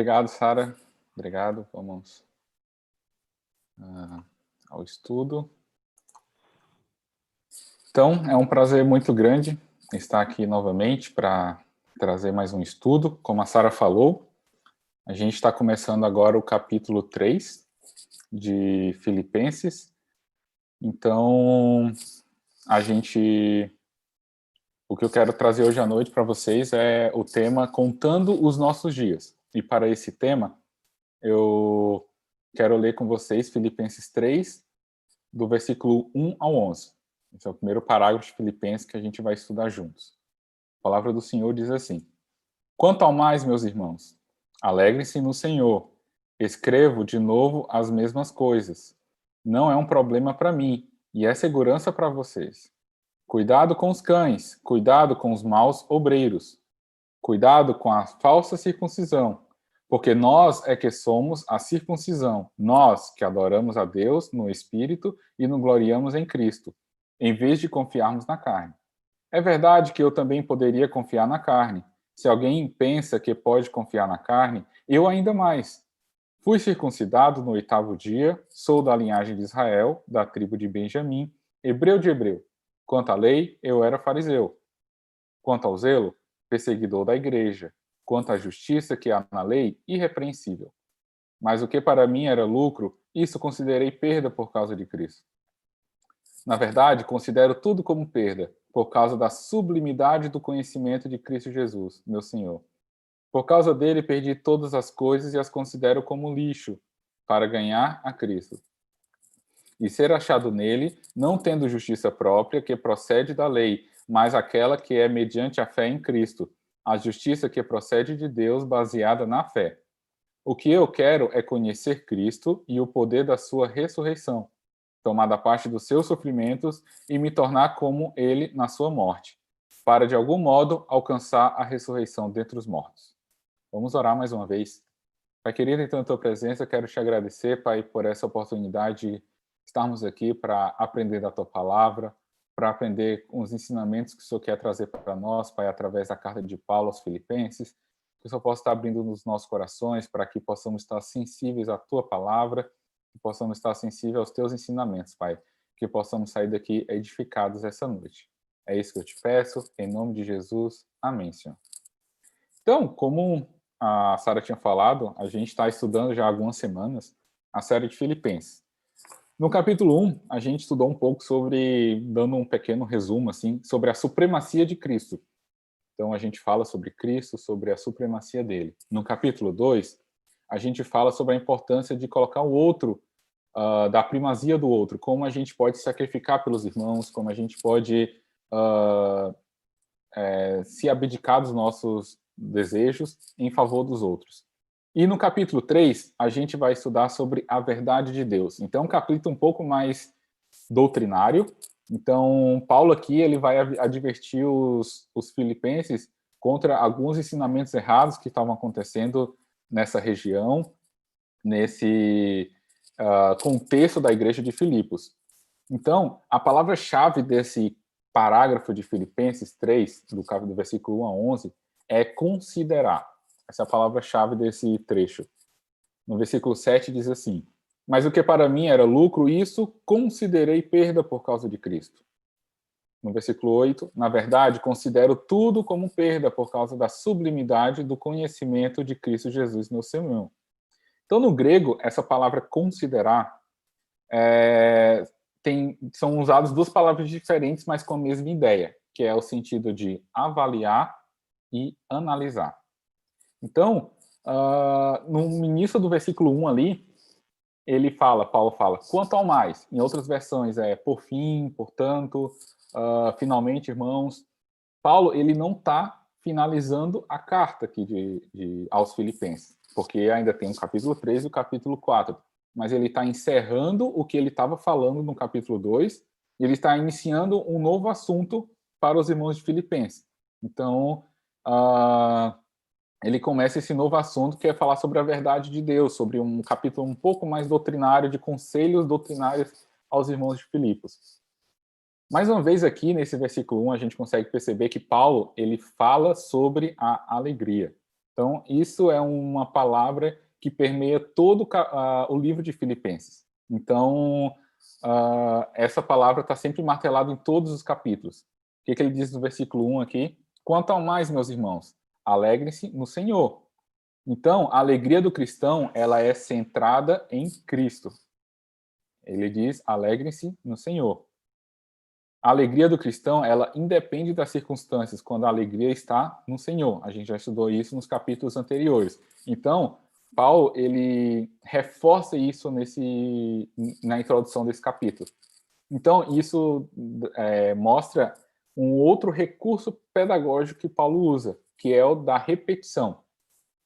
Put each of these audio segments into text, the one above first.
Obrigado, Sara. Obrigado. Vamos ao estudo. Então, é um prazer muito grande estar aqui novamente para trazer mais um estudo. Como a Sara falou, a gente está começando agora o capítulo 3 de Filipenses. Então, o que eu quero trazer hoje à noite para vocês é o tema Contando os Nossos Dias. E para esse tema, eu quero ler com vocês Filipenses 3, do versículo 1 ao 11. Esse é o primeiro parágrafo de Filipenses que a gente vai estudar juntos. A palavra do Senhor diz assim: Quanto ao mais, meus irmãos, alegrem-se no Senhor. Escrevo de novo as mesmas coisas. Não é um problema para mim, e é segurança para vocês. Cuidado com os cães, cuidado com os maus obreiros. Cuidado com a falsa circuncisão, porque nós é que somos a circuncisão, nós que adoramos a Deus no Espírito e nos gloriamos em Cristo, em vez de confiarmos na carne. É verdade que eu também poderia confiar na carne. Se alguém pensa que pode confiar na carne, eu ainda mais. Fui circuncidado no 8º dia, sou da linhagem de Israel, da tribo de Benjamim, hebreu de hebreu. Quanto à lei, eu era fariseu. Quanto ao zelo, perseguidor da igreja. Quanto à justiça que há na lei, irrepreensível. Mas o que para mim era lucro, isso considerei perda por causa de Cristo. Na verdade, considero tudo como perda, por causa da sublimidade do conhecimento de Cristo Jesus, meu Senhor. Por causa dele, perdi todas as coisas e as considero como lixo, para ganhar a Cristo. E ser achado nele, não tendo justiça própria, que procede da lei, mas aquela que é mediante a fé em Cristo, a justiça que procede de Deus, baseada na fé. O que eu quero é conhecer Cristo e o poder da sua ressurreição, tomar da parte dos seus sofrimentos e me tornar como ele na sua morte, para de algum modo alcançar a ressurreição dentre os mortos. Vamos orar mais uma vez. Pai querido, então, em tua presença, quero te agradecer, Pai, por essa oportunidade de estarmos aqui para aprender da tua palavra, para aprender os ensinamentos que o Senhor quer trazer para nós, Pai, através da carta de Paulo aos Filipenses, que o Senhor possa estar abrindo nos nossos corações para que possamos estar sensíveis à tua palavra, que possamos estar sensíveis aos teus ensinamentos, Pai, que possamos sair daqui edificados essa noite. É isso que eu te peço, em nome de Jesus. Amém, Senhor. Então, como a Sara tinha falado, a gente está estudando já há algumas semanas a série de Filipenses. No capítulo 1, a gente estudou um pouco dando um pequeno resumo, assim, sobre a supremacia de Cristo. Então, a gente fala sobre Cristo, sobre a supremacia dele. No capítulo 2, a gente fala sobre a importância de colocar o outro, da primazia do outro, como a gente pode sacrificar pelos irmãos, como a gente pode se abdicar dos nossos desejos em favor dos outros. E no capítulo 3, a gente vai estudar sobre a verdade de Deus. Então, é um capítulo um pouco mais doutrinário. Então, Paulo aqui ele vai advertir os filipenses contra alguns ensinamentos errados que estavam acontecendo nessa região, nesse contexto da igreja de Filipos. Então, a palavra-chave desse parágrafo de Filipenses 3, do versículo 1 a 11, é considerar. Essa é a palavra-chave desse trecho. No versículo 7 diz assim: Mas o que para mim era lucro, isso considerei perda por causa de Cristo. No versículo 8, na verdade, considero tudo como perda por causa da sublimidade do conhecimento de Cristo Jesus, meu Senhor. Então, no grego, essa palavra considerar são usadas duas palavras diferentes, mas com a mesma ideia, que é o sentido de avaliar e analisar. Então, no início do versículo 1 ali, Paulo fala, quanto ao mais. Em outras versões por fim, portanto, finalmente, irmãos. Paulo, ele não está finalizando a carta aqui aos Filipenses, porque ainda tem o capítulo 3 e o capítulo 4. Mas ele está encerrando o que ele estava falando no capítulo 2, e ele está iniciando um novo assunto para os irmãos de Filipenses. Então, ele começa esse novo assunto, que é falar sobre a verdade de Deus, sobre um capítulo um pouco mais doutrinário, de conselhos doutrinários aos irmãos de Filipos. Mais uma vez aqui, nesse versículo 1, a gente consegue perceber que Paulo, ele fala sobre a alegria. Então, isso é uma palavra que permeia todo o livro de Filipenses. Então, essa palavra está sempre martelada em todos os capítulos. O que ele diz no versículo 1 aqui? Quanto ao mais, meus irmãos, alegrem-se no Senhor. Então, a alegria do cristão, ela é centrada em Cristo. Ele diz, alegrem-se no Senhor. A alegria do cristão, ela independe das circunstâncias, quando a alegria está no Senhor. A gente já estudou isso nos capítulos anteriores. Então, Paulo, ele reforça isso na introdução desse capítulo. Então, isso mostra um outro recurso pedagógico que Paulo usa, que é o da repetição.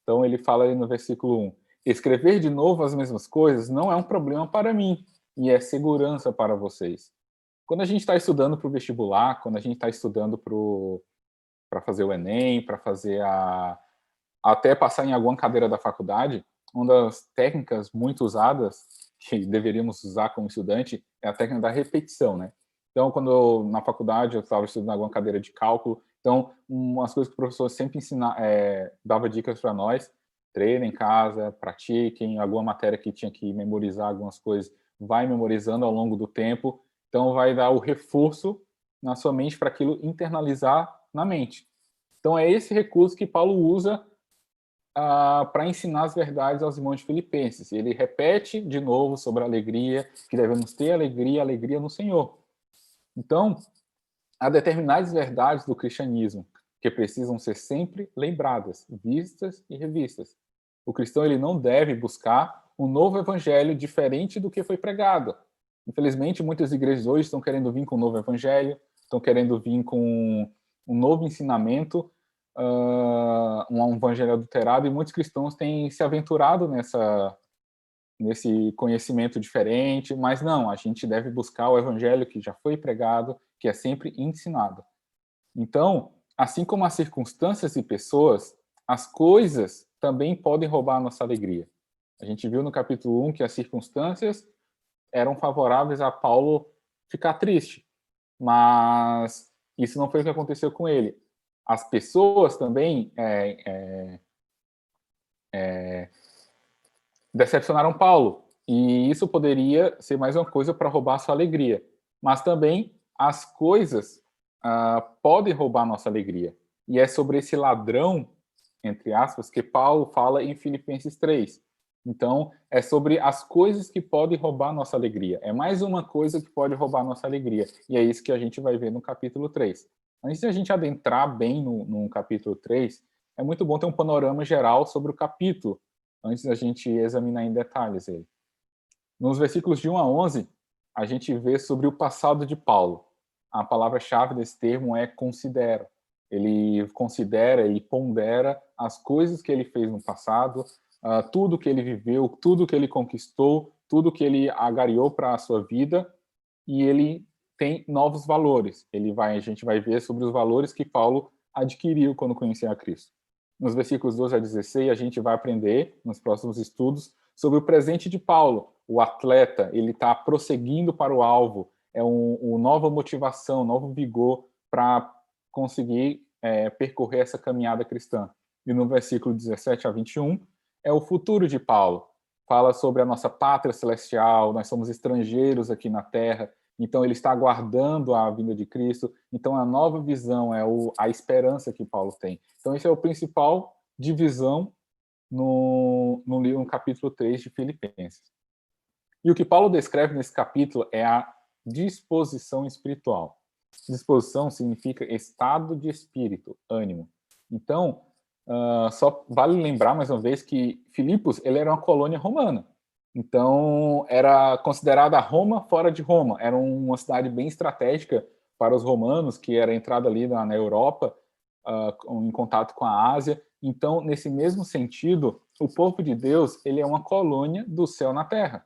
Então, ele fala ali no versículo 1, escrever de novo as mesmas coisas não é um problema para mim, e é segurança para vocês. Quando a gente está estudando para o vestibular, quando a gente está estudando para fazer o Enem, para fazer até passar em alguma cadeira da faculdade, uma das técnicas muito usadas, que deveríamos usar como estudante, é a técnica da repetição, né? Então, na faculdade eu estava estudando alguma cadeira de cálculo, então, umas coisas que o professor sempre dava dicas para nós, treinem em casa, pratiquem, alguma matéria que tinha que memorizar algumas coisas, vai memorizando ao longo do tempo, então vai dar o reforço na sua mente para aquilo internalizar na mente. Então, é esse recurso que Paulo usa para ensinar as verdades aos irmãos de Filipenses. Ele repete de novo sobre a alegria, que devemos ter alegria no Senhor. Então, há determinadas verdades do cristianismo que precisam ser sempre lembradas, vistas e revistas. O cristão ele não deve buscar um novo evangelho diferente do que foi pregado. Infelizmente, muitas igrejas hoje estão querendo vir com um novo evangelho, estão querendo vir com um novo ensinamento, um evangelho adulterado, e muitos cristãos têm se aventurado nesse conhecimento diferente, mas não, a gente deve buscar o evangelho que já foi pregado, que é sempre ensinado. Então, assim como as circunstâncias e pessoas, as coisas também podem roubar a nossa alegria. A gente viu no capítulo 1 que as circunstâncias eram favoráveis a Paulo ficar triste, mas isso não foi o que aconteceu com ele. As pessoas também decepcionaram Paulo, e isso poderia ser mais uma coisa para roubar a sua alegria. Mas também as coisas podem roubar a nossa alegria. E é sobre esse ladrão, entre aspas, que Paulo fala em Filipenses 3. Então, é sobre as coisas que podem roubar a nossa alegria. É mais uma coisa que pode roubar a nossa alegria. E é isso que a gente vai ver no capítulo 3. Antes de a gente adentrar bem no capítulo 3, é muito bom ter um panorama geral sobre o capítulo, antes da gente examinar em detalhes ele. Nos versículos de 1 a 11, a gente vê sobre o passado de Paulo. A palavra-chave desse termo é considera. Ele considera, ele pondera as coisas que ele fez no passado, tudo que ele viveu, tudo que ele conquistou, tudo que ele agariou para a sua vida, e ele tem novos valores. A gente vai ver sobre os valores que Paulo adquiriu quando conheceu a Cristo. Nos versículos 12 a 16, a gente vai aprender, nos próximos estudos, sobre o presente de Paulo. O atleta, ele está prosseguindo para o alvo, é uma nova motivação, um novo vigor para conseguir percorrer essa caminhada cristã. E no versículo 17 a 21, é o futuro de Paulo. Fala sobre a nossa pátria celestial, nós somos estrangeiros aqui na terra, então ele está aguardando a vinda de Cristo. Então a nova visão é a esperança que Paulo tem. Então esse é o principal divisão no capítulo 3 de Filipenses. E o que Paulo descreve nesse capítulo é a disposição espiritual. Disposição significa estado de espírito, ânimo. Então, só vale lembrar mais uma vez que Filipos ele era uma colônia romana. Então, era considerada Roma fora de Roma. Era uma cidade bem estratégica para os romanos, que era entrada ali na Europa, em contato com a Ásia. Então, nesse mesmo sentido, o povo de Deus ele é uma colônia do céu na terra.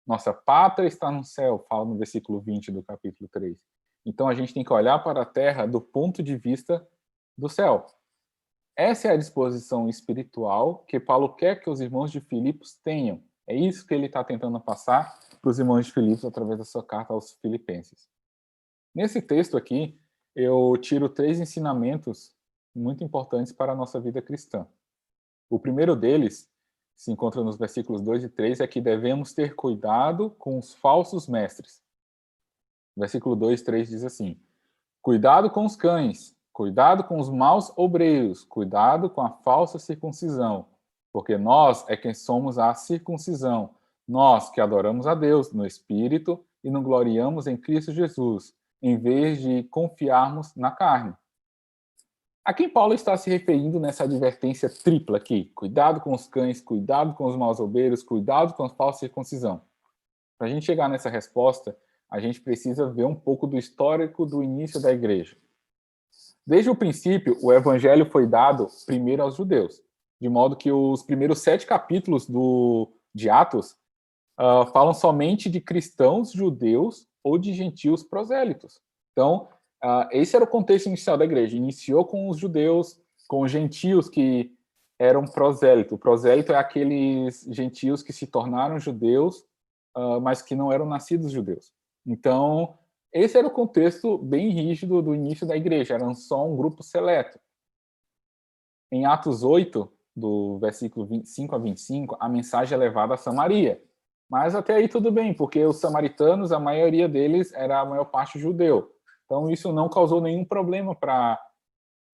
Nossa pátria está no céu, fala no versículo 20 do capítulo 3. Então, a gente tem que olhar para a terra do ponto de vista do céu. Essa é a disposição espiritual que Paulo quer que os irmãos de Filipos tenham. É isso que ele está tentando passar para os irmãos de Filipos através da sua carta aos Filipenses. Nesse texto aqui, eu tiro 3 ensinamentos muito importantes para a nossa vida cristã. O primeiro deles se encontra nos versículos 2 e 3, é que devemos ter cuidado com os falsos mestres. Versículo 2 e 3 diz assim: cuidado com os cães, cuidado com os maus obreiros, cuidado com a falsa circuncisão, porque nós é quem somos a circuncisão, nós que adoramos a Deus no Espírito e nos gloriamos em Cristo Jesus, em vez de confiarmos na carne. A quem Paulo está se referindo nessa advertência tripla aqui? Cuidado com os cães, cuidado com os maus obreiros, cuidado com a falsa circuncisão. Para a gente chegar nessa resposta, a gente precisa ver um pouco do histórico do início da igreja. Desde o princípio, o evangelho foi dado primeiro aos judeus, de modo que os primeiros 7 capítulos de Atos falam somente de cristãos judeus ou de gentios prosélitos. Então, esse era o contexto inicial da igreja. Iniciou com os judeus, com os gentios que eram prosélitos. O prosélito é aqueles gentios que se tornaram judeus, mas que não eram nascidos judeus. Então, esse era o contexto bem rígido do início da igreja. Era só um grupo seleto. Em Atos 8, do versículo 25 a 25, a mensagem é levada a Samaria. Mas até aí tudo bem, porque os samaritanos, a maioria deles era a maior parte judeu. Então isso não causou nenhum problema para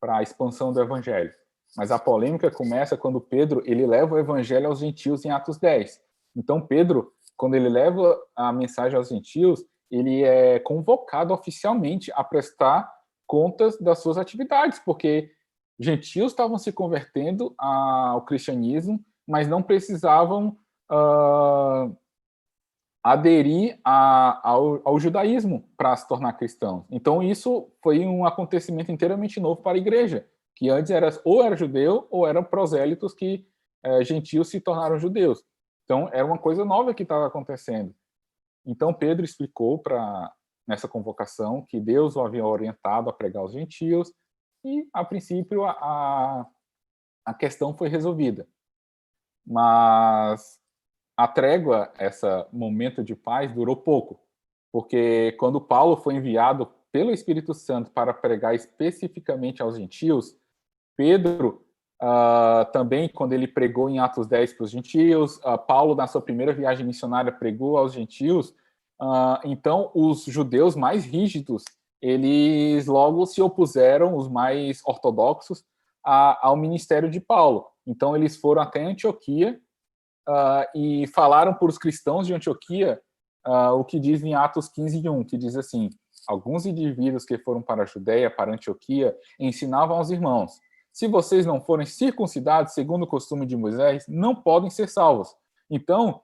a expansão do evangelho. Mas a polêmica começa quando Pedro ele leva o evangelho aos gentios em Atos 10. Então Pedro, quando ele leva a mensagem aos gentios, ele é convocado oficialmente a prestar contas das suas atividades, porque gentios estavam se convertendo ao cristianismo, mas não precisavam aderir ao judaísmo para se tornar cristão. Então isso foi um acontecimento inteiramente novo para a igreja, que antes ou era judeu ou eram prosélitos que gentios se tornaram judeus. Então era uma coisa nova que estava acontecendo. Então Pedro explicou nessa convocação que Deus o havia orientado a pregar aos gentios e, a princípio, a questão foi resolvida. Mas a trégua, esse momento de paz, durou pouco, porque quando Paulo foi enviado pelo Espírito Santo para pregar especificamente aos gentios, Pedro também, quando ele pregou em Atos 10 para os gentios, Paulo, na sua primeira viagem missionária, pregou aos gentios, então os judeus mais rígidos, eles logo se opuseram, os mais ortodoxos, ao ministério de Paulo. Então eles foram até Antioquia, e falaram para os cristãos de Antioquia o que diz em Atos 15:1, que diz assim: alguns indivíduos que foram para a Judéia, para Antioquia, ensinavam aos irmãos: se vocês não forem circuncidados segundo o costume de Moisés, não podem ser salvos. Então,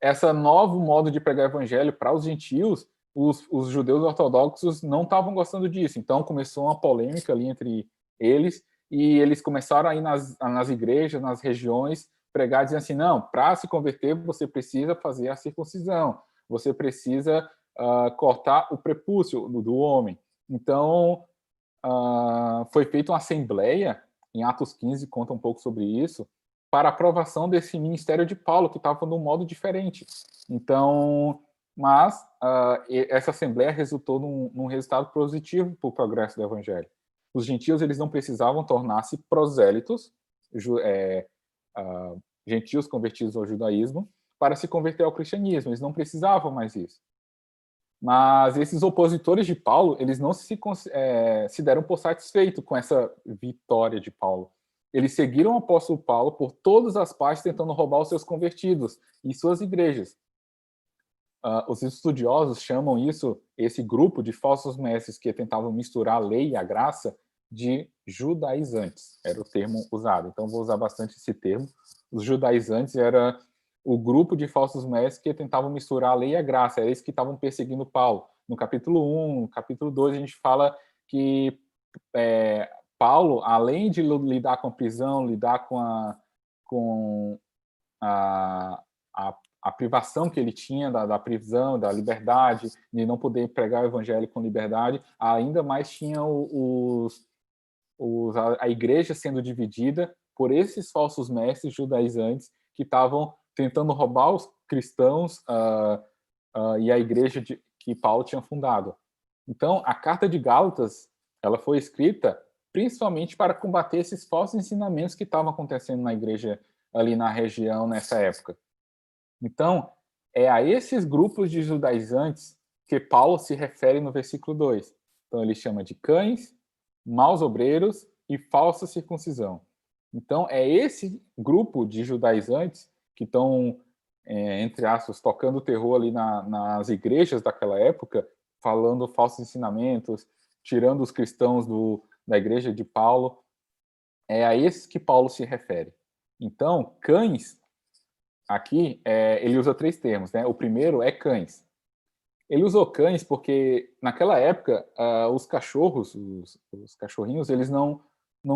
esse novo modo de pregar o evangelho para os gentios, os judeus ortodoxos não estavam gostando disso. Então, começou uma polêmica ali entre eles, e eles começaram a ir nas igrejas, nas regiões, pregar dizendo assim: não, para se converter você precisa fazer a circuncisão, você precisa cortar o prepúcio do homem. Então foi feita uma assembleia, em Atos 15 conta um pouco sobre isso, para aprovação desse ministério de Paulo, que estava num modo diferente. Então, mas essa assembleia resultou num resultado positivo para o progresso do evangelho. Os gentios eles não precisavam tornar-se prosélitos, gentios convertidos ao judaísmo, para se converter ao cristianismo. Eles não precisavam mais isso. Mas esses opositores de Paulo, eles não se deram por satisfeitos com essa vitória de Paulo. Eles seguiram o apóstolo Paulo por todas as partes, tentando roubar os seus convertidos e suas igrejas. Os estudiosos chamam esse grupo de falsos mestres que tentavam misturar a lei e a graça, de judaizantes. Era o termo usado. Então, vou usar bastante esse termo. Os judaizantes era o grupo de falsos mestres que tentavam misturar a lei e a graça. Era eles que estavam perseguindo Paulo. No capítulo 1, no capítulo 2, a gente fala que Paulo, além de lidar com a prisão, lidar com a privação que ele tinha da prisão, da liberdade, de não poder pregar o evangelho com liberdade, ainda mais tinha a igreja sendo dividida por esses falsos mestres judaizantes que estavam tentando roubar os cristãos e a igreja que Paulo tinha fundado. Então, a carta de Gálatas ela foi escrita principalmente para combater esses falsos ensinamentos que estavam acontecendo na igreja ali na região nessa época. Então, é a esses grupos de judaizantes que Paulo se refere no versículo 2. Então, ele chama de cães, maus obreiros e falsa circuncisão. Então, é esse grupo de judaizantes que estão, entre aspas, tocando terror ali nas igrejas daquela época, falando falsos ensinamentos, tirando os cristãos da igreja de Paulo. É a esses que Paulo se refere. Então, cães, aqui, ele usa 3 termos, né? O primeiro é cães. Ele usou cães porque, naquela época, os cachorros, os cachorrinhos, eles não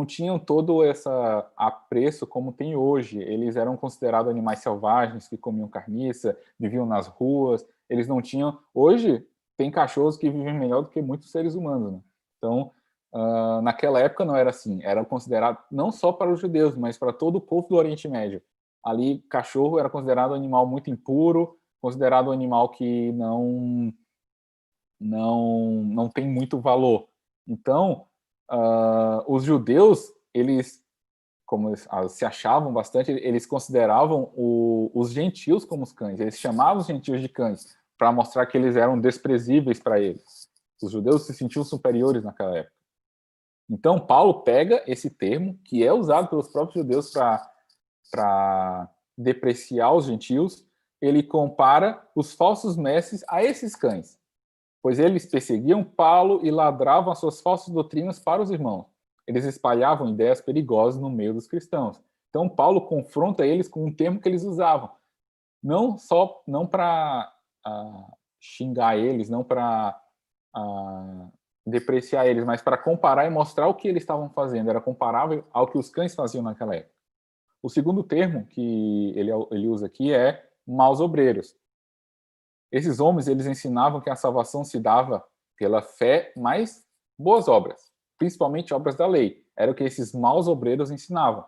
tinham todo esse apreço como tem hoje. Eles eram considerados animais selvagens que comiam carniça, viviam nas ruas. Eles não tinham... Hoje, tem cachorros que vivem melhor do que muitos seres humanos, né? Então, naquela época não era assim. Era considerado não só para os judeus, mas para todo o povo do Oriente Médio. Ali, cachorro era considerado um animal muito impuro, considerado um animal que não tem muito valor. Então, os judeus, eles, como eles se achavam bastante, eles consideravam os gentios como os cães. Eles chamavam os gentios de cães para mostrar que eles eram desprezíveis para eles. Os judeus se sentiam superiores naquela época. Então, Paulo pega esse termo, que é usado pelos próprios judeus para depreciar os gentios, ele compara os falsos mestres a esses cães, pois eles perseguiam Paulo e ladravam as suas falsas doutrinas para os irmãos. Eles espalhavam ideias perigosas no meio dos cristãos. Então, Paulo confronta eles com um termo que eles usavam, não para xingar eles, não para depreciar eles, mas para comparar e mostrar o que eles estavam fazendo. Era comparável ao que os cães faziam naquela época. O segundo termo que ele usa aqui é maus obreiros. Esses homens, eles ensinavam que a salvação se dava pela fé mais boas obras, principalmente obras da lei. Era o que esses maus obreiros ensinavam.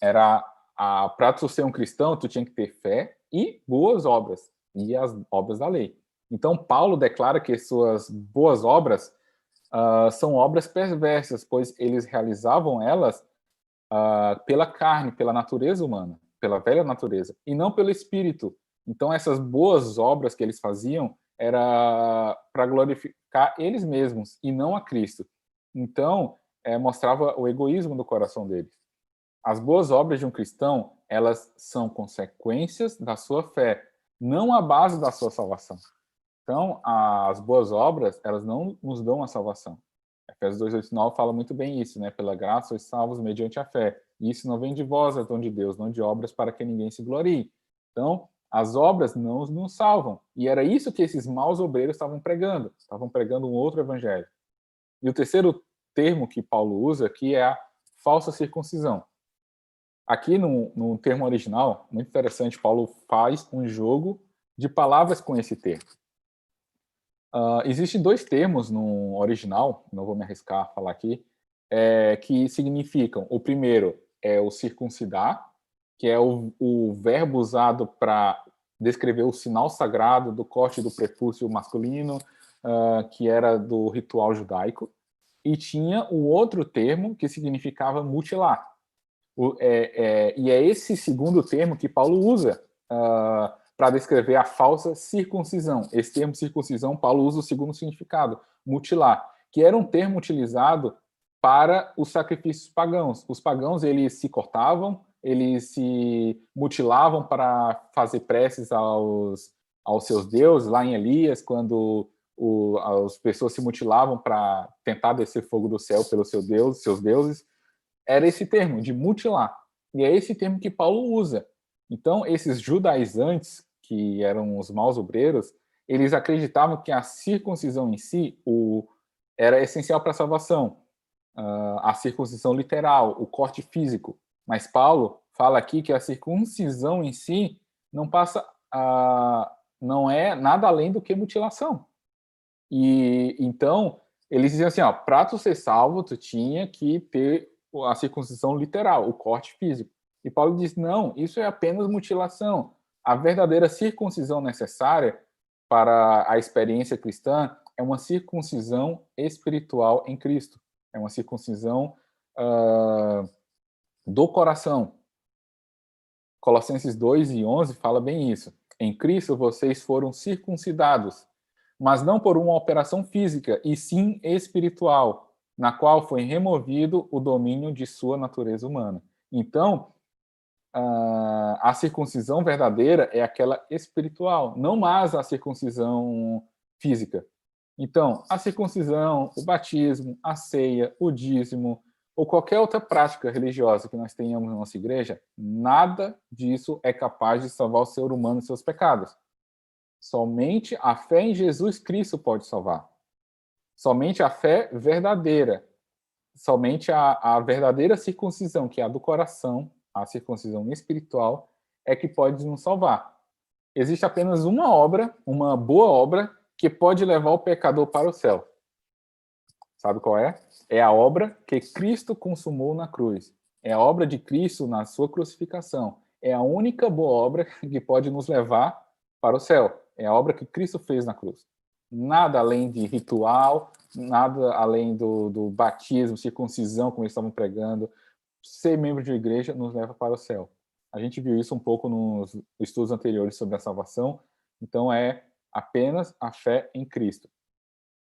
Para tu ser um cristão, tu tinha que ter fé e boas obras, e as obras da lei. Então, Paulo declara que suas boas obras são obras perversas, pois eles realizavam elas pela carne, pela natureza humana, pela velha natureza, e não pelo espírito. Então, essas boas obras que eles faziam era para glorificar eles mesmos e não a Cristo. Então, mostrava o egoísmo do coração deles. As boas obras de um cristão, elas são consequências da sua fé, não a base da sua salvação. Então, as boas obras, elas não nos dão a salvação. Efésios 2:8-9 fala muito bem isso, né? Pela graça sois salvos mediante a fé. E isso não vem de vós, é dom de Deus, não de obras para que ninguém se glorie. Então, as obras não nos salvam. E era isso que esses maus obreiros estavam pregando. Estavam pregando um outro evangelho. E o terceiro termo que Paulo usa aqui é a falsa circuncisão. Aqui no termo original, muito interessante, Paulo faz um jogo de palavras com esse termo. Existem 2 termos no original, não vou me arriscar a falar aqui, que significam, o primeiro é o circuncidar, que é o verbo usado para descrever o sinal sagrado do corte do prepúcio masculino, que era do ritual judaico, e tinha o outro termo que significava mutilar. E é esse segundo termo que Paulo usa para descrever a falsa circuncisão. Esse termo circuncisão, Paulo usa o segundo significado, mutilar, que era um termo utilizado para os sacrifícios pagãos. Os pagãos, eles se cortavam, eles se mutilavam para fazer preces aos seus deuses, lá em Elias, quando as pessoas se mutilavam para tentar descer fogo do céu pelos seus deuses. Era esse termo, de mutilar. E é esse termo que Paulo usa. Então, esses judaizantes, que eram os maus obreiros, eles acreditavam que a circuncisão em si era essencial para a salvação. A circuncisão literal, o corte físico. Mas Paulo fala aqui que a circuncisão em si não é nada além do que mutilação. E então, eles diziam assim, para tu ser salvo, tu tinha que ter a circuncisão literal, o corte físico. E Paulo diz, não, isso é apenas mutilação. A verdadeira circuncisão necessária para a experiência cristã é uma circuncisão espiritual em Cristo. É uma circuncisão do coração. Colossenses 2:11 fala bem isso. Em Cristo vocês foram circuncidados, mas não por uma operação física, e sim espiritual, na qual foi removido o domínio de sua natureza humana. Então, a circuncisão verdadeira é aquela espiritual, não mais a circuncisão física. Então, a circuncisão, o batismo, a ceia, o dízimo, ou qualquer outra prática religiosa que nós tenhamos na nossa igreja, nada disso é capaz de salvar o ser humano dos seus pecados. Somente a fé em Jesus Cristo pode salvar. Somente a fé verdadeira, somente a verdadeira circuncisão, que é a do coração, a circuncisão espiritual, é que pode nos salvar. Existe apenas uma obra, uma boa obra, que pode levar o pecador para o céu. Sabe qual é? É a obra que Cristo consumou na cruz. É a obra de Cristo na sua crucificação. É a única boa obra que pode nos levar para o céu. É a obra que Cristo fez na cruz. Nada além de ritual, nada além do batismo, circuncisão, como eles estavam pregando, ser membro de uma igreja nos leva para o céu. A gente viu isso um pouco nos estudos anteriores sobre a salvação. Então é apenas a fé em Cristo.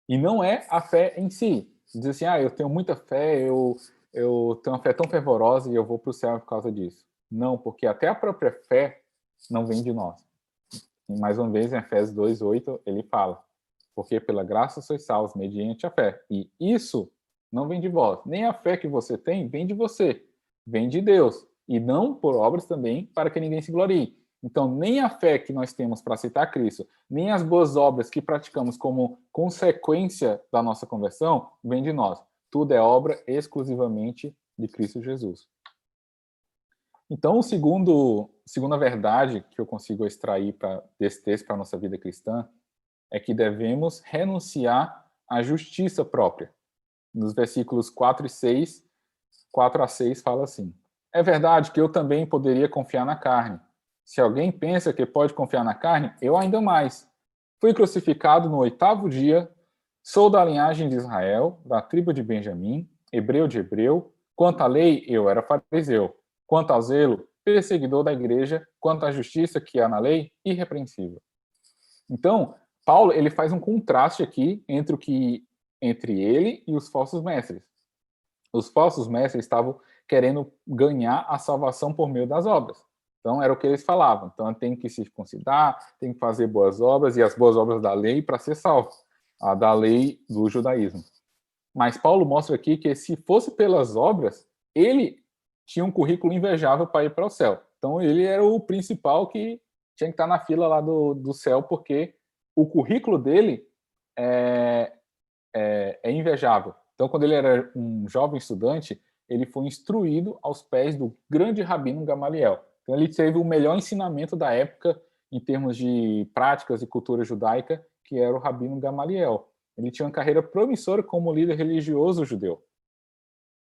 E não é a fé em si. Diz assim, eu tenho muita fé, eu tenho uma fé tão fervorosa e eu vou para o céu por causa disso. Não, porque até a própria fé não vem de nós. E mais uma vez, em Efésios 2:8, ele fala, porque pela graça sois salvos mediante a fé. E isso não vem de vós. Nem a fé que você tem vem de você. Vem de Deus. E não por obras também, para que ninguém se glorie. Então, nem a fé que nós temos para aceitar Cristo, nem as boas obras que praticamos como consequência da nossa conversão, vem de nós. Tudo é obra exclusivamente de Cristo Jesus. Então, segunda verdade que eu consigo extrair desse texto para a nossa vida cristã é que devemos renunciar à justiça própria. Nos versículos 4 a 6 fala assim: é verdade que eu também poderia confiar na carne. Se alguém pensa que pode confiar na carne, eu ainda mais. Fui crucificado no 8º dia, sou da linhagem de Israel, da tribo de Benjamim, hebreu de hebreu. Quanto à lei, eu era fariseu. Quanto ao zelo, perseguidor da igreja. Quanto à justiça que há na lei, irrepreensível. Então, Paulo ele faz um contraste aqui entre ele e os falsos mestres. Os falsos mestres estavam querendo ganhar a salvação por meio das obras. Então, era o que eles falavam. Então, tem que se circuncidar, tem que fazer boas obras, e as boas obras da lei para ser salvo, a da lei do judaísmo. Mas Paulo mostra aqui que, se fosse pelas obras, ele tinha um currículo invejável para ir para o céu. Então, ele era o principal que tinha que estar na fila lá do céu, porque o currículo dele é invejável. Então, quando ele era um jovem estudante, ele foi instruído aos pés do grande rabino Gamaliel. Então, ele teve o melhor ensinamento da época em termos de práticas e cultura judaica, que era o rabino Gamaliel. Ele tinha uma carreira promissora como líder religioso judeu.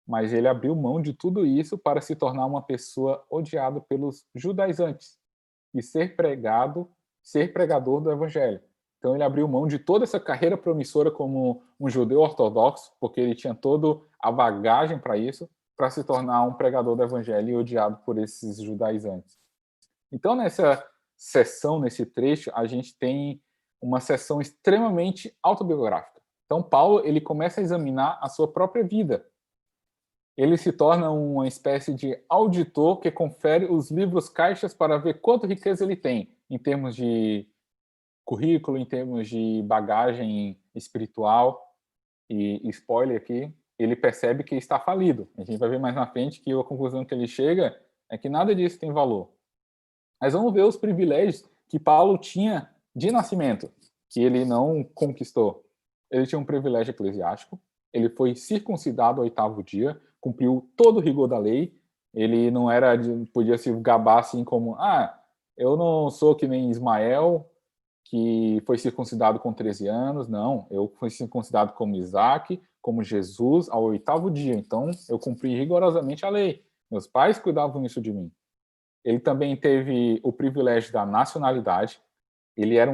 Mas ele abriu mão de tudo isso para se tornar uma pessoa odiada pelos judaizantes e ser pregador do evangelho. Então ele abriu mão de toda essa carreira promissora como um judeu ortodoxo, porque ele tinha toda a bagagem para isso, para se tornar um pregador do evangelho e odiado por esses judaizantes. Então nessa sessão, nesse trecho, a gente tem uma sessão extremamente autobiográfica. Então Paulo ele começa a examinar a sua própria vida. Ele se torna uma espécie de auditor que confere os livros caixas para ver quanta riqueza ele tem em termos de currículo, em termos de bagagem espiritual. E spoiler aqui, ele percebe que está falido. A gente vai ver mais na frente que a conclusão que ele chega é que nada disso tem valor. Mas vamos ver os privilégios que Paulo tinha de nascimento, que ele não conquistou. Ele tinha um privilégio eclesiástico, ele foi circuncidado ao 8º dia, cumpriu todo o rigor da lei, ele não era, podia se gabar assim como, eu não sou que nem Ismael, que foi circuncidado com 13 anos, não, eu fui circuncidado como Isaac, como Jesus, ao 8º dia, então eu cumpri rigorosamente a lei, meus pais cuidavam isso de mim. Ele também teve o privilégio da nacionalidade, ele era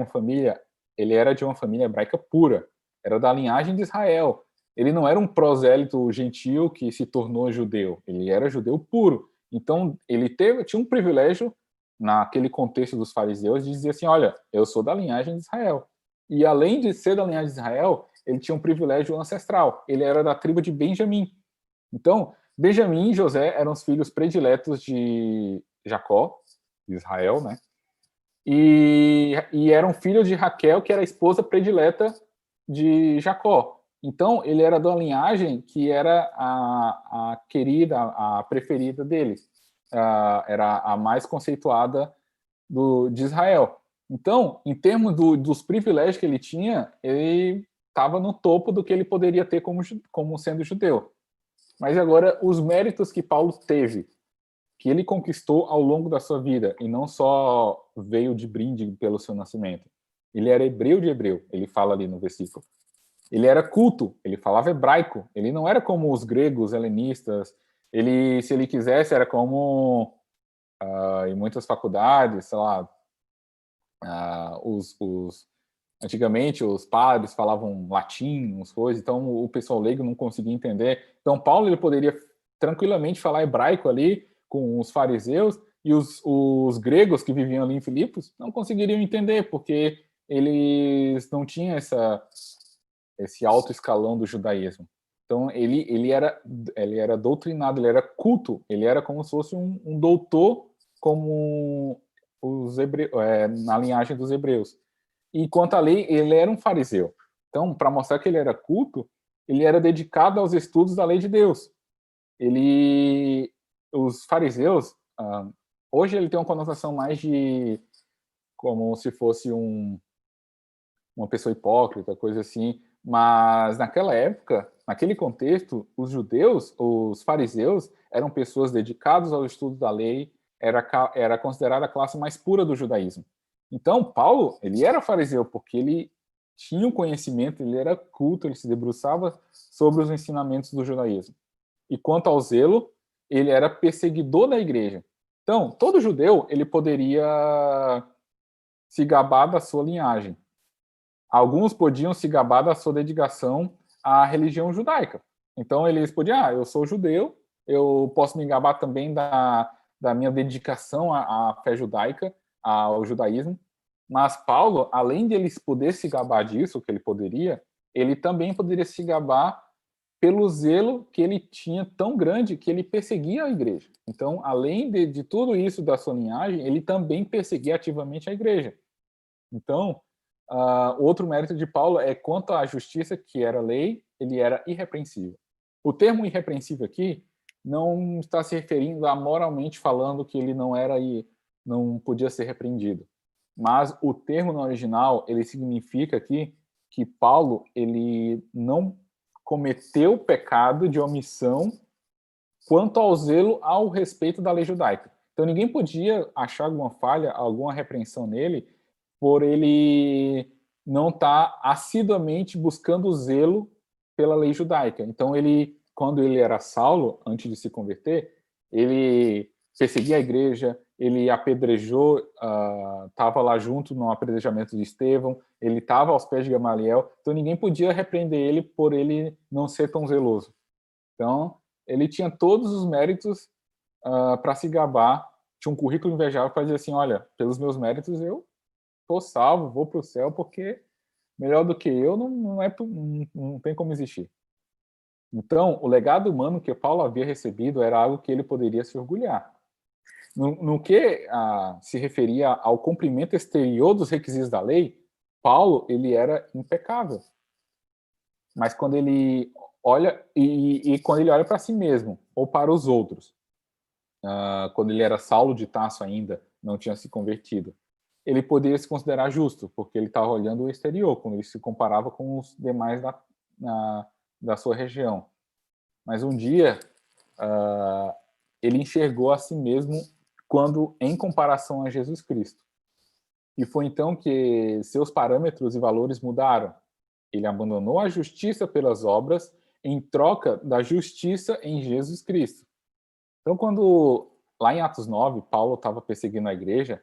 de uma família hebraica pura, era da linhagem de Israel, Ele não era um prosélito gentil que se tornou judeu, ele era judeu puro. Então, ele tinha um privilégio, naquele contexto dos fariseus, de dizer assim, olha, eu sou da linhagem de Israel. E além de ser da linhagem de Israel, ele tinha um privilégio ancestral, ele era da tribo de Benjamim. Então, Benjamim e José eram os filhos prediletos de Jacó, de Israel, né? E eram filhos de Raquel, que era a esposa predileta de Jacó. Então, ele era da linhagem que era a querida, a preferida deles. Era a mais conceituada de Israel. Então, em termos dos privilégios que ele tinha, ele estava no topo do que ele poderia ter como sendo judeu. Mas agora, os méritos que Paulo teve, que ele conquistou ao longo da sua vida, e não só veio de brinde pelo seu nascimento. Ele era hebreu de hebreu, ele fala ali no versículo. Ele era culto, ele falava hebraico, ele não era como os gregos, helenistas, ele, se ele quisesse, era como em muitas faculdades, sei lá, antigamente os padres falavam latim, umas coisas, então o pessoal leigo não conseguia entender. Então Paulo ele poderia tranquilamente falar hebraico ali com os fariseus, e os gregos que viviam ali em Filipos não conseguiriam entender, porque eles não tinham esse alto escalão do judaísmo. Então ele era doutrinado, ele era culto, ele era como se fosse um doutor, como na linhagem dos hebreus. E quanto à lei, ele era um fariseu. Então, para mostrar que ele era culto, ele era dedicado aos estudos da lei de Deus. Os fariseus, hoje ele tem uma conotação mais de como se fosse uma pessoa hipócrita, coisa assim. Mas naquela época, naquele contexto, os judeus, os fariseus, eram pessoas dedicadas ao estudo da lei, era considerada a classe mais pura do judaísmo. Então, Paulo, ele era fariseu porque ele tinha um conhecimento, ele era culto, ele se debruçava sobre os ensinamentos do judaísmo. E quanto ao zelo, ele era perseguidor da igreja. Então, todo judeu, ele poderia se gabar da sua linhagem. Alguns podiam se gabar da sua dedicação à religião judaica. Então, eles podiam, eu sou judeu, eu posso me gabar também da minha dedicação à fé judaica, ao judaísmo. Mas Paulo, além de ele poder se gabar disso, que ele poderia, ele também poderia se gabar pelo zelo que ele tinha tão grande que ele perseguia a igreja. Então, além de tudo isso da sua linhagem, ele também perseguia ativamente a igreja. Então, outro mérito de Paulo é quanto à justiça, que era lei, ele era irrepreensível. O termo irrepreensível aqui não está se referindo a moralmente falando que ele não podia ser repreendido. Mas o termo no original, ele significa aqui que Paulo, ele não cometeu pecado de omissão quanto ao zelo ao respeito da lei judaica. Então ninguém podia achar alguma falha, alguma repreensão nele, por ele não estar assiduamente buscando o zelo pela lei judaica. Então ele, quando ele era Saulo, antes de se converter, ele perseguia a igreja, ele apedrejou, estava lá junto no apedrejamento de Estevão, ele estava aos pés de Gamaliel, então ninguém podia repreender ele por ele não ser tão zeloso. Então, ele tinha todos os méritos para se gabar, tinha um currículo invejável para dizer assim, olha, pelos meus méritos eu estou salvo, vou para o céu, porque melhor do que eu não tem como existir. Então, o legado humano que Paulo havia recebido era algo que ele poderia se orgulhar. No que se referia ao cumprimento exterior dos requisitos da lei, Paulo ele era impecável. Mas quando ele olha e quando ele olha para si mesmo ou para os outros, quando ele era Saulo de Tarso ainda, não tinha se convertido, ele poderia se considerar justo, porque ele estava olhando o exterior, quando ele se comparava com os demais da sua região. Mas um dia ele enxergou a si mesmo quando em comparação a Jesus Cristo. E foi então que seus parâmetros e valores mudaram. Ele abandonou a justiça pelas obras em troca da justiça em Jesus Cristo. Então, quando lá em Atos 9, Paulo estava perseguindo a igreja,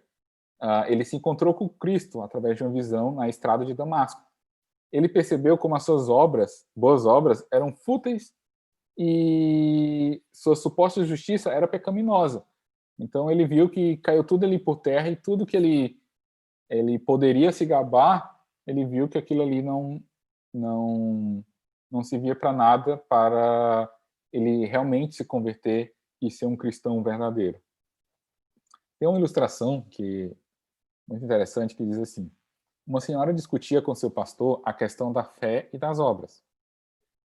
ele se encontrou com Cristo através de uma visão na estrada de Damasco. ele percebeu como as suas obras, boas obras, eram fúteis e sua suposta justiça era pecaminosa. Então ele viu que caiu tudo ali por terra e tudo que ele poderia se gabar, ele viu que aquilo ali não, não servia para nada para ele realmente se converter e ser um cristão verdadeiro. Tem uma ilustração que muito interessante que diz assim: uma senhora discutia com seu pastor a questão da fé e das obras.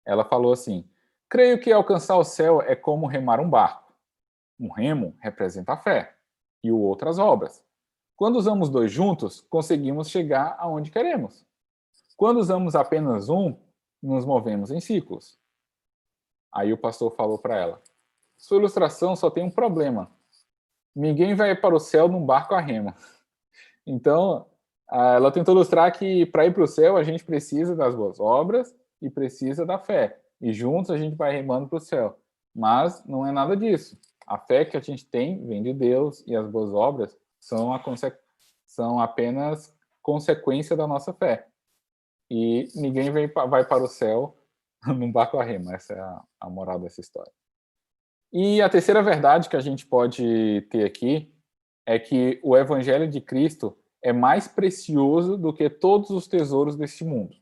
Ela falou assim: creio que alcançar o céu é como remar um barco. Um remo representa a fé e o outro as obras. Quando usamos dois juntos, conseguimos chegar aonde queremos. Quando usamos apenas um, nos movemos em ciclos. Aí o pastor falou para ela: sua ilustração só tem um problema. Ninguém vai para o céu num barco a remo. Então, ela tentou ilustrar que para ir para o céu a gente precisa das boas obras e precisa da fé. E juntos a gente vai remando para o céu. Mas não é nada disso. A fé que a gente tem vem de Deus e as boas obras são apenas consequência da nossa fé. E ninguém vai para o céu num barco a remo. Essa é a moral dessa história. E a terceira verdade que a gente pode ter aqui é que o evangelho de Cristo é mais precioso do que todos os tesouros deste mundo.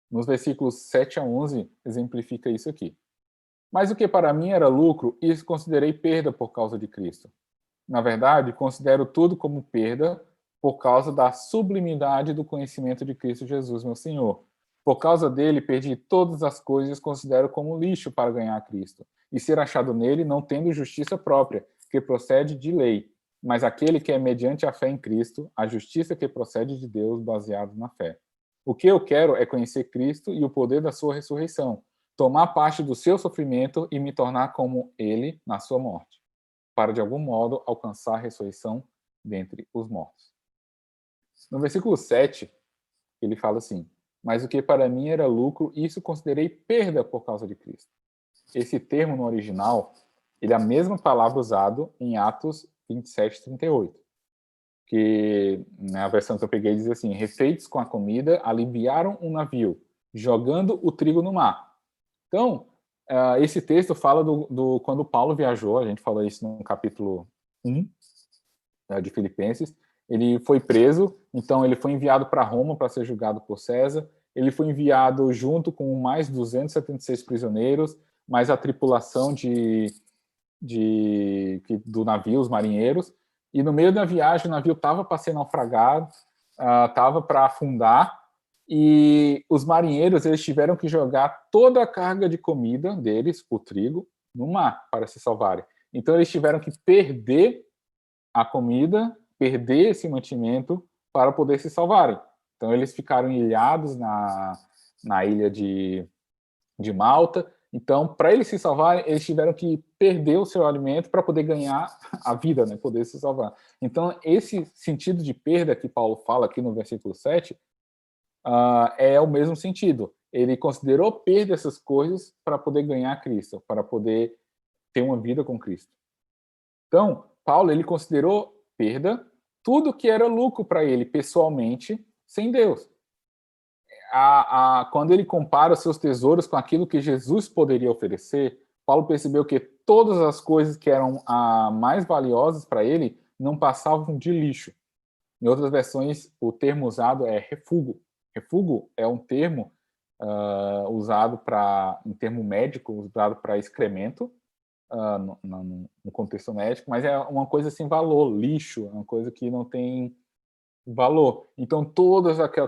Nos versículos 7 a 11, exemplifica isso aqui. Mas o que para mim era lucro, isso considerei perda por causa de Cristo. Na verdade, considero tudo como perda por causa da sublimidade do conhecimento de Cristo Jesus, meu Senhor. Por causa dele, perdi todas as coisas e considero como lixo para ganhar Cristo, e ser achado nele não tendo justiça própria, que procede de lei, mas aquele que é mediante a fé em Cristo, a justiça que procede de Deus, baseado na fé. O que eu quero é conhecer Cristo e o poder da sua ressurreição, tomar parte do seu sofrimento e me tornar como ele na sua morte, para de algum modo alcançar a ressurreição dentre os mortos. No versículo 7, ele fala assim: mas o que para mim era lucro, isso considerei perda por causa de Cristo. Esse termo no original, ele é a mesma palavra usada em Atos 27, 38, que na versão que eu peguei diz assim: refeitos com a comida, aliviaram um navio, jogando o trigo no mar. Então, esse texto fala do quando Paulo viajou, a gente falou isso no capítulo 1 de Filipenses. Ele foi preso, então ele foi enviado para Roma para ser julgado por César. Ele foi enviado junto com mais 276 prisioneiros, mais a tripulação do navio, os marinheiros. E no meio da viagem, o navio estava para ser naufragado, estava para afundar, e os marinheiros eles tiveram que jogar toda a carga de comida deles, o trigo, no mar para se salvarem. Então eles tiveram que perder a comida, perder esse mantimento para poder se salvarem. Então eles ficaram ilhados na ilha de Malta. Então, para eles se salvarem, eles tiveram que perder o seu alimento para poder ganhar a vida, né? Poder se salvar. Então, esse sentido de perda que Paulo fala aqui no versículo 7 é o mesmo sentido. Ele considerou perda essas coisas para poder ganhar Cristo, para poder ter uma vida com Cristo. Então, Paulo ele considerou perda tudo que era lucro para ele pessoalmente sem Deus. Quando ele compara os seus tesouros com aquilo que Jesus poderia oferecer, Paulo percebeu que todas as coisas que eram mais valiosas para ele não passavam de lixo. Em outras versões, o termo usado é refúgio. Refúgio é um termo usado em termo médico, usado para excremento, no contexto médico, mas é uma coisa sem valor, lixo, é uma coisa que não tem valor. Então,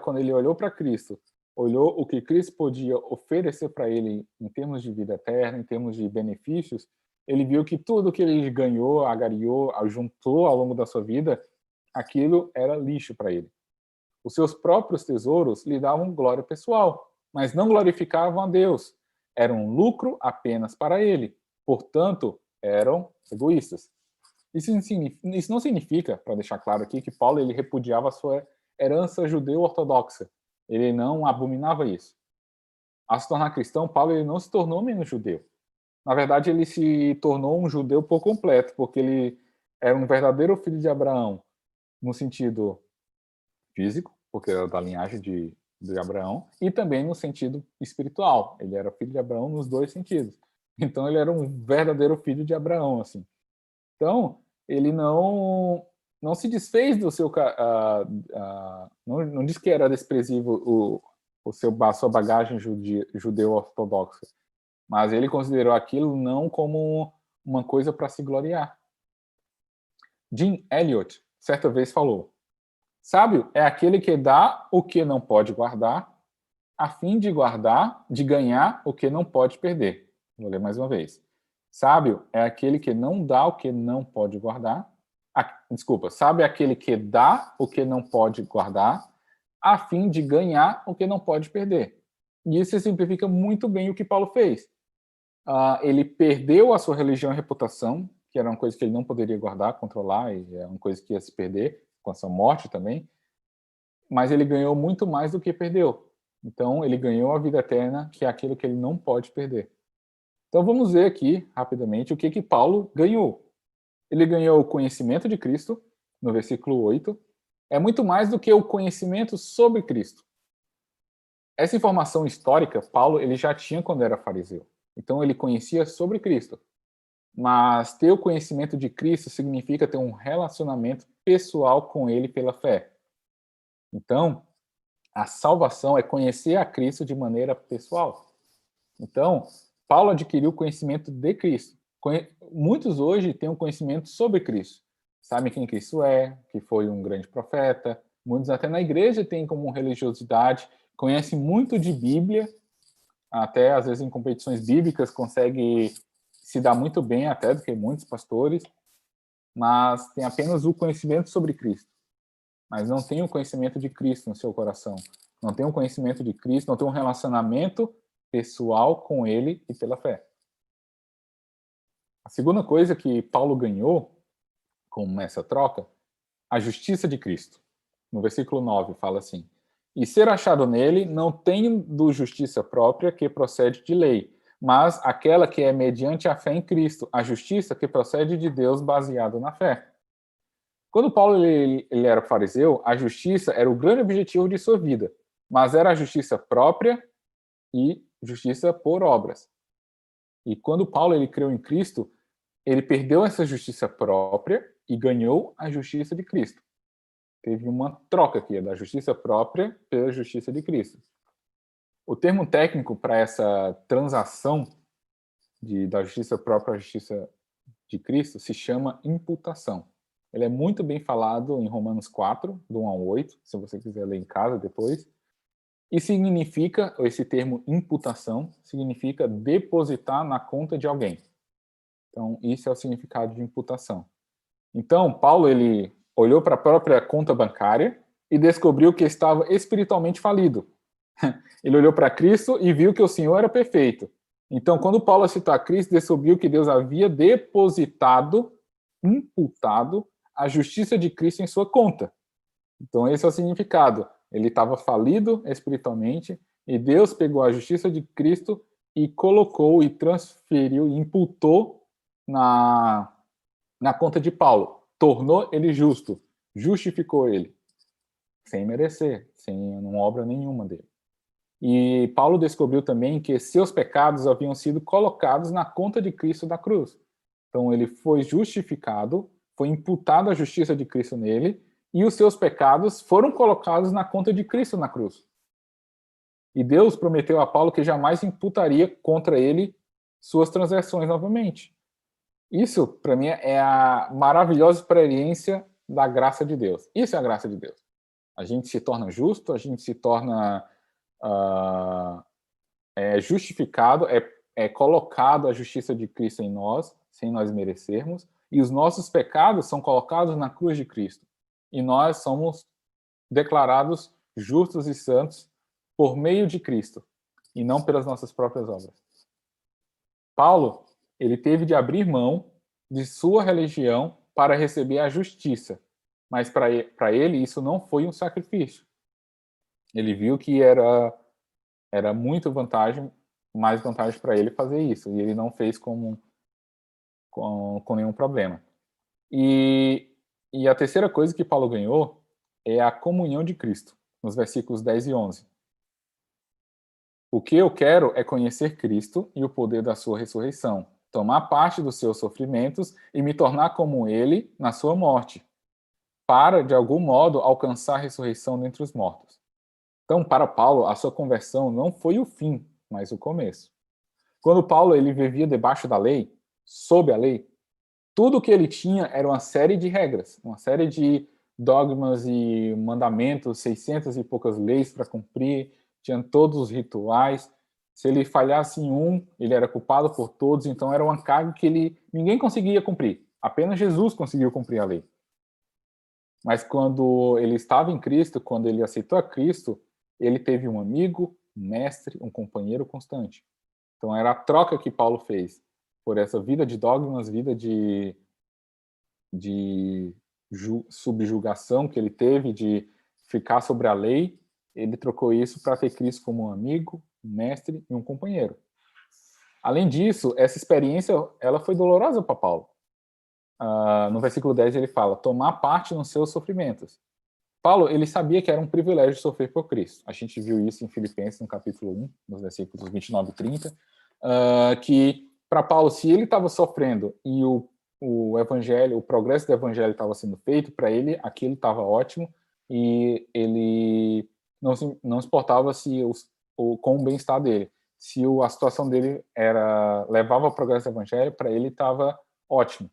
quando ele olhou para Cristo, olhou o que Cristo podia oferecer para ele em termos de vida eterna, em termos de benefícios, ele viu que tudo que ele ganhou, agariou, juntou ao longo da sua vida, aquilo era lixo para ele. Os seus próprios tesouros lhe davam glória pessoal, mas não glorificavam a Deus. Eram lucro apenas para ele. Portanto, eram egoístas. Isso não significa, para deixar claro aqui, que Paulo ele repudiava a sua herança judeu-ortodoxa. Ele não abominava isso. Ao se tornar cristão, Paulo ele não se tornou menos judeu. Na verdade, ele se tornou um judeu por completo, porque ele era um verdadeiro filho de Abraão, no sentido físico, porque era da linhagem de de Abraão, e também no sentido espiritual. Ele era filho de Abraão nos dois sentidos. Então ele era um verdadeiro filho de Abraão, assim. Então, ele não se desfez do seu não disse que era desprezível a sua bagagem judeu ortodoxa, mas ele considerou aquilo não como uma coisa para se gloriar. Jim Elliot certa vez falou: sábio é aquele que dá o que não pode guardar, a fim de ganhar o que não pode perder. Vou ler mais uma vez. Sábio é aquele que não dá o que não pode guardar. Sábio é aquele que dá o que não pode guardar, a fim de ganhar o que não pode perder. E isso simplifica muito bem o que Paulo fez. Ele perdeu a sua religião e reputação, que era uma coisa que ele não poderia guardar, controlar, e é uma coisa que ia se perder com a sua morte também. Mas ele ganhou muito mais do que perdeu. Então, ele ganhou a vida eterna, que é aquilo que ele não pode perder. Então, vamos ver aqui, rapidamente, o que Paulo ganhou. Ele ganhou o conhecimento de Cristo, no versículo 8. É muito mais do que o conhecimento sobre Cristo. Essa informação histórica, Paulo ele já tinha quando era fariseu. Então, ele conhecia sobre Cristo. Mas ter o conhecimento de Cristo significa ter um relacionamento pessoal com ele pela fé. Então, a salvação é conhecer a Cristo de maneira pessoal. Então, Paulo adquiriu o conhecimento de Cristo. Muitos hoje têm um conhecimento sobre Cristo. Sabem quem Cristo é, que foi um grande profeta. Muitos até na igreja têm como religiosidade, conhecem muito de Bíblia, até às vezes em competições bíblicas consegue se dar muito bem até do que muitos pastores, mas tem apenas o conhecimento sobre Cristo. Mas não tem o conhecimento de Cristo no seu coração. Não tem o conhecimento de Cristo, não tem um relacionamento pessoal com ele e pela fé. A segunda coisa que Paulo ganhou com essa troca, a justiça de Cristo. No versículo 9 fala assim: e ser achado nele não tendo justiça própria que procede de lei, mas aquela que é mediante a fé em Cristo, a justiça que procede de Deus baseado na fé. Quando Paulo ele era fariseu, a justiça era o grande objetivo de sua vida, mas era a justiça própria e justiça por obras. E quando Paulo ele creu em Cristo, ele perdeu essa justiça própria e ganhou a justiça de Cristo. Teve uma troca aqui, da justiça própria pela justiça de Cristo. O termo técnico para essa transação da justiça própria à justiça de Cristo se chama imputação. Ele é muito bem falado em Romanos 4, do 1 ao 8, se você quiser ler em casa depois. E significa, esse termo imputação, significa depositar na conta de alguém. Então, isso é o significado de imputação. Então, Paulo, ele olhou para a própria conta bancária e descobriu que estava espiritualmente falido. Ele olhou para Cristo e viu que o Senhor era perfeito. Então, quando Paulo citou a Cristo, descobriu que Deus havia depositado, imputado, a justiça de Cristo em sua conta. Então, esse é o significado. Ele estava falido espiritualmente e Deus pegou a justiça de Cristo e colocou e transferiu, imputou na conta de Paulo. Tornou ele justo, justificou ele, sem merecer, sem uma obra nenhuma dele. E Paulo descobriu também que seus pecados haviam sido colocados na conta de Cristo da cruz. Então ele foi justificado, foi imputada a justiça de Cristo nele, e os seus pecados foram colocados na conta de Cristo na cruz. E Deus prometeu a Paulo que jamais imputaria contra ele suas transgressões novamente. Isso, para mim, é a maravilhosa experiência da graça de Deus. Isso é a graça de Deus. A gente se torna justo, a gente se torna justificado, é colocado a justiça de Cristo em nós, sem nós merecermos, e os nossos pecados são colocados na cruz de Cristo. E nós somos declarados justos e santos por meio de Cristo, e não pelas nossas próprias obras. Paulo, ele teve de abrir mão de sua religião para receber a justiça, mas para ele isso não foi um sacrifício. Ele viu que era muito mais vantagem para ele fazer isso, e ele não fez com nenhum problema. E a terceira coisa que Paulo ganhou é a comunhão de Cristo, nos versículos 10 e 11. O que eu quero é conhecer Cristo e o poder da sua ressurreição, tomar parte dos seus sofrimentos e me tornar como ele na sua morte, para, de algum modo, alcançar a ressurreição dentre os mortos. Então, para Paulo, a sua conversão não foi o fim, mas o começo. Quando Paulo ele vivia debaixo da lei, sob a lei, tudo que ele tinha era uma série de regras, uma série de dogmas e mandamentos, 600 e poucas leis para cumprir, tinha todos os rituais. Se ele falhasse em um, ele era culpado por todos, então era uma carga que ninguém conseguia cumprir. Apenas Jesus conseguiu cumprir a lei. Mas quando ele estava em Cristo, quando ele aceitou a Cristo, ele teve um amigo, um mestre, um companheiro constante. Então era a troca que Paulo fez por essa vida de dogmas, vida de subjugação que ele teve, de ficar sobre a lei, ele trocou isso para ter Cristo como um amigo, um mestre e um companheiro. Além disso, essa experiência ela foi dolorosa para Paulo. No versículo 10 ele fala, tomar parte nos seus sofrimentos. Paulo, ele sabia que era um privilégio sofrer por Cristo. A gente viu isso em Filipenses, no capítulo 1, nos versículos 29 e 30, que para Paulo, se ele estava sofrendo e o evangelho, o progresso do evangelho estava sendo feito, para ele aquilo estava ótimo e ele não se importava com o bem-estar dele. Se a situação dele levava ao progresso do evangelho, para ele estava ótimo.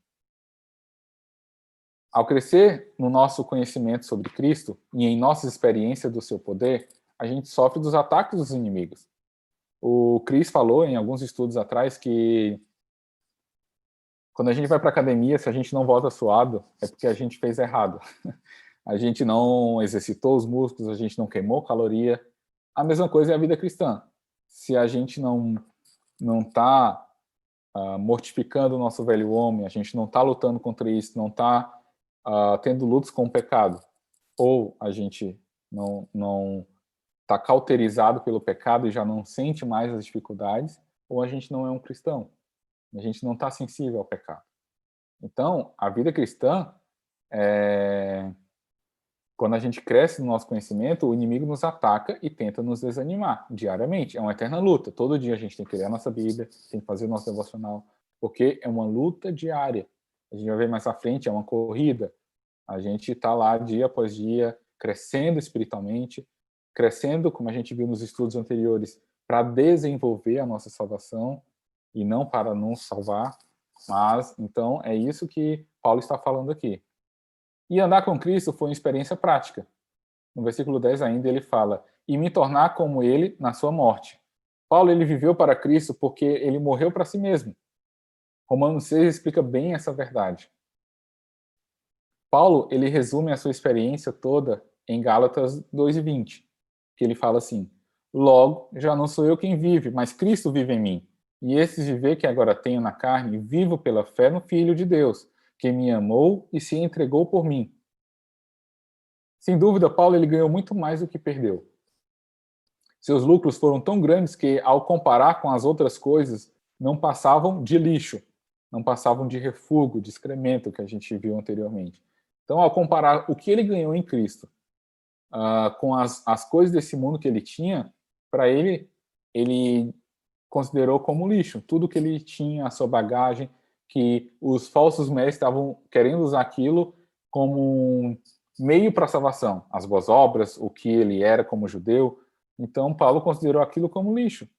Ao crescer no nosso conhecimento sobre Cristo e em nossas experiências do seu poder, a gente sofre dos ataques dos inimigos. O Chris falou em alguns estudos atrás que quando a gente vai para a academia, se a gente não volta suado, é porque a gente fez errado. A gente não exercitou os músculos, a gente não queimou caloria. A mesma coisa é a vida cristã. Se a gente não está mortificando o nosso velho homem, a gente não está lutando contra isso, não está tendo lutas com o pecado, ou a gente não está cauterizado pelo pecado e já não sente mais as dificuldades, ou a gente não é um cristão. A gente não está sensível ao pecado. Então, a vida cristã, quando a gente cresce no nosso conhecimento, o inimigo nos ataca e tenta nos desanimar diariamente. É uma eterna luta. Todo dia a gente tem que ler a nossa Bíblia, tem que fazer o nosso devocional, porque é uma luta diária. A gente vai ver mais à frente, é uma corrida. A gente está lá dia após dia, crescendo espiritualmente, crescendo, como a gente viu nos estudos anteriores, para desenvolver a nossa salvação e não para nos salvar. Mas, então, é isso que Paulo está falando aqui. E andar com Cristo foi uma experiência prática. No versículo 10 ainda ele fala, e me tornar como ele na sua morte. Paulo, ele viveu para Cristo porque ele morreu para si mesmo. Romanos 6 explica bem essa verdade. Paulo, ele resume a sua experiência toda em Gálatas 2:20, que ele fala assim, logo, já não sou eu quem vive, mas Cristo vive em mim. E esse viver que agora tenho na carne, vivo pela fé no Filho de Deus, que me amou e se entregou por mim. Sem dúvida, Paulo ele ganhou muito mais do que perdeu. Seus lucros foram tão grandes que, ao comparar com as outras coisas, não passavam de lixo, não passavam de refúgio, de excremento que a gente viu anteriormente. Então, ao comparar o que ele ganhou em Cristo com as coisas desse mundo que ele tinha, para ele considerou como lixo. Tudo que ele tinha, a sua bagagem, que os falsos mestres estavam querendo usar aquilo como um meio para a salvação. As boas obras, o que ele era como judeu. Então, Paulo considerou aquilo como lixo.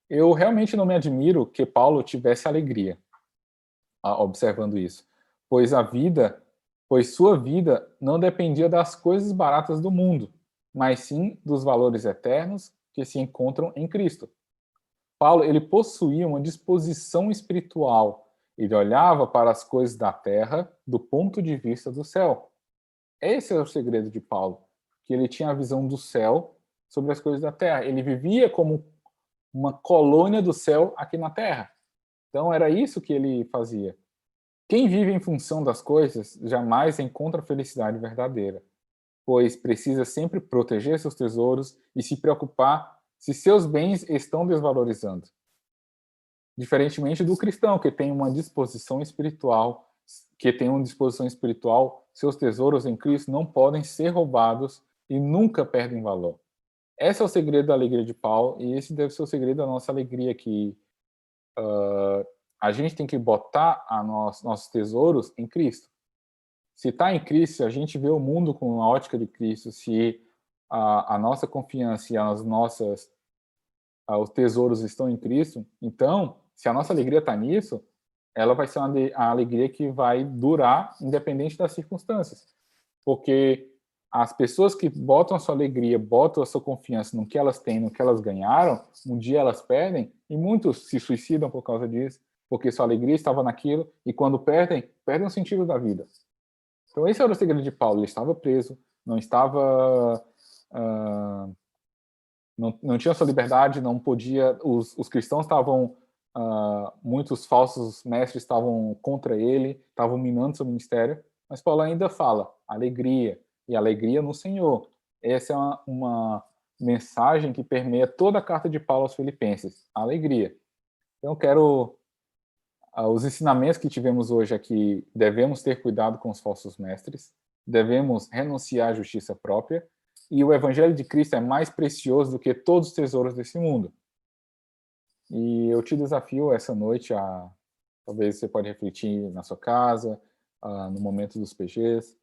Eu realmente não me admiro que Paulo tivesse alegria observando isso, pois sua vida não dependia das coisas baratas do mundo, mas sim dos valores eternos que se encontram em Cristo. Paulo, ele possuía uma disposição espiritual. Ele olhava para as coisas da terra do ponto de vista do céu. Esse é o segredo de Paulo, que ele tinha a visão do céu sobre as coisas da terra. Ele vivia como uma colônia do céu aqui na terra. Então era isso que ele fazia. Quem vive em função das coisas jamais encontra felicidade verdadeira, pois precisa sempre proteger seus tesouros e se preocupar se seus bens estão desvalorizando. Diferentemente do cristão, que tem uma disposição espiritual, seus tesouros em Cristo não podem ser roubados e nunca perdem valor. esse é o segredo da alegria de Paulo, e esse deve ser o segredo da nossa alegria, que a gente tem que botar nossos tesouros em Cristo. Se está em Cristo, se a gente vê o mundo com a ótica de Cristo, se a nossa confiança e os tesouros estão em Cristo, então, se a nossa alegria está nisso, ela vai ser a alegria que vai durar, independente das circunstâncias. Porque as pessoas que botam a sua alegria, botam a sua confiança no que elas têm, no que elas ganharam, um dia elas perdem, e muitos se suicidam por causa disso, porque sua alegria estava naquilo, e quando perdem, perdem o sentido da vida. Então esse era o segredo de Paulo, ele estava preso, não estava... não tinha sua liberdade, não podia... Os cristãos estavam... muitos falsos mestres estavam contra ele, estavam minando seu ministério, mas Paulo ainda fala, alegria, e alegria no Senhor. Essa é uma mensagem que permeia toda a carta de Paulo aos Filipenses, alegria. Então eu quero... os ensinamentos que tivemos hoje aqui, devemos ter cuidado com os falsos mestres, devemos renunciar à justiça própria, e o evangelho de Cristo é mais precioso do que todos os tesouros desse mundo. E eu te desafio essa noite a... Talvez você pode refletir na sua casa, no momento dos PGs,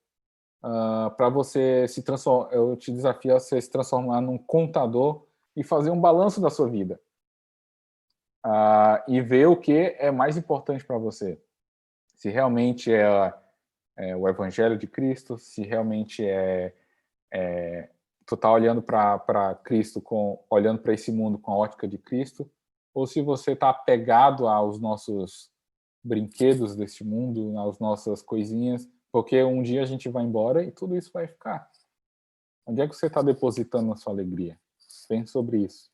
para você se transformar. Eu te desafio a você se transformar num contador e fazer um balanço da sua vida. E ver o que é mais importante para você. Se realmente é o Evangelho de Cristo, se realmente tu tá olhando para Cristo, olhando para esse mundo com a ótica de Cristo, ou se você está apegado aos nossos brinquedos deste mundo, às nossas coisinhas, porque um dia a gente vai embora e tudo isso vai ficar. Onde é que você está depositando a sua alegria? Pense sobre isso.